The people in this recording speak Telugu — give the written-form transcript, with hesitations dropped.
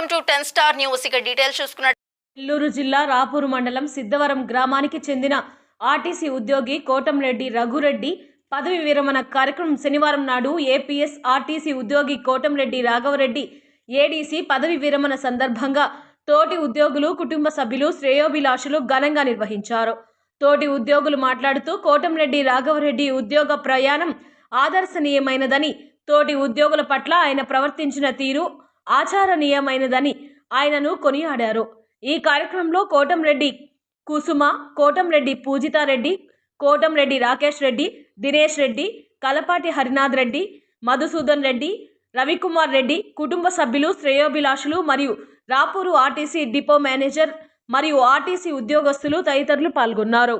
Welcome to 10 star news. ఇక డీటెయిల్స్ చూసుకున్నట్టు నెల్లూరు జిల్లా రాపూరు మండలం సిద్ధవరం గ్రామానికి చెందిన ఆర్టీసీ ఉద్యోగి కోటంరెడ్డి రఘురెడ్డి పదవి విరమణ కార్యక్రమం శనివారం నాడు ఏపీఎస్ ఆర్టీసీ ఉద్యోగి కోటంరెడ్డి రాఘవరెడ్డి ఏడీసీ పదవి విరమణ సందర్భంగా తోటి ఉద్యోగులు, కుటుంబ సభ్యులు, శ్రేయోభిలాషులు ఘనంగా నిర్వహించారు. తోటి ఉద్యోగులు మాట్లాడుతూ కోటంరెడ్డి రాఘవరెడ్డి ఉద్యోగ ప్రయాణం ఆదర్శనీయమైనదని, తోటి ఉద్యోగుల పట్ల ఆయన ప్రవర్తించిన తీరు ఆచరణీయమైనదని ఆయనను కొనియాడారు. ఈ కార్యక్రమంలో కోటంరెడ్డి కుసుమ, కోటంరెడ్డి పూజితారెడ్డి, కోటంరెడ్డి రాకేష్ రెడ్డి, దినేష్ రెడ్డి, కలపాటి హరినాథ్ రెడ్డి, మధుసూదన్ రెడ్డి, రవికుమార్ రెడ్డి, కుటుంబ సభ్యులు, శ్రేయోభిలాషులు మరియు రాపూరు ఆర్టీసీ డిపో మేనేజర్ మరియు ఆర్టీసీ ఉద్యోగస్తులు తదితరులు పాల్గొన్నారు.